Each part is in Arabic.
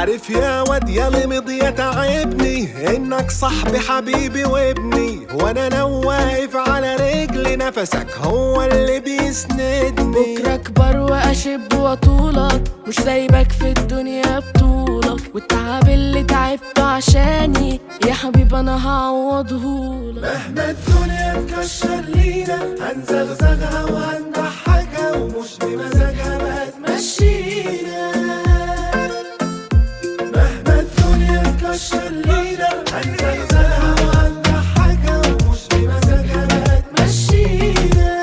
عارف يا واد يا لمضي يا تعبني انك صاحبي حبيبي وابني، وانا لو واقف على رجلي نفسك هو اللي بيسندني. بكرة اكبر واشب واطولك، مش سايبك في الدنيا بطولك، والتعب اللي تعبته عشاني يا حبيب انا هعوضهولك. مهما الدنيا تكشر لينا هنزغزغها وهنضحكها، ومش بمزاجها بقى تمشينا. مهما الدنيا تكشر لينا هنزغزغها وهنضحكها، ومش بمزاجها بقى تمشينا.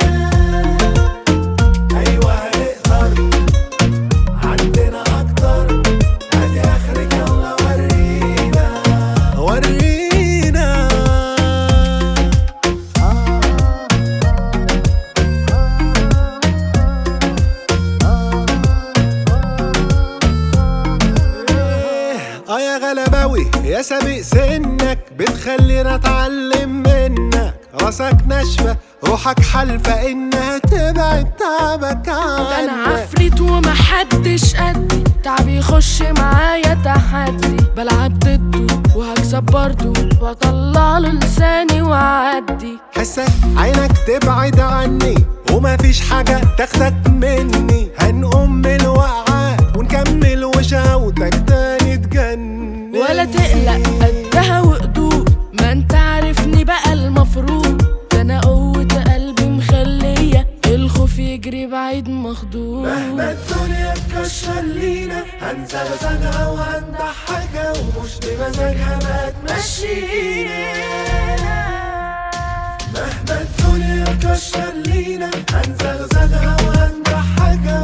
ايوه هنقدر عندنا اكتر، ادي اخرك يلا ورينا ورينا. يا غلباوي يا سابق سنك، بتخلينا اتعلم منك. راسك ناشفة روحك حلفة انها تبعد تعبك عنك. انا عفريت ومحدش قدي، تعبي يخش معايا تحدي، بلعب ضده وهكسب برضه، واطلع له لساني واعدي. حسك عينك تبعد عني ومفيش حاجة تاخدك مني، هنقوم من الوقعة ونكمل وشاوتك تاني تجنن. ولا تقلق قدها وقدود، ما انت عارفني بقى المفروض، ده انا قوة قلبي مخلية الخوف يجري بعيد مخدود. مهما الدنيا تكشر لينا هنزغزغها وهنضحكها، ومش بمزاجها ما تمشينا. مهما الدنيا تكشر لينا هنزغزغها وهنضحكها.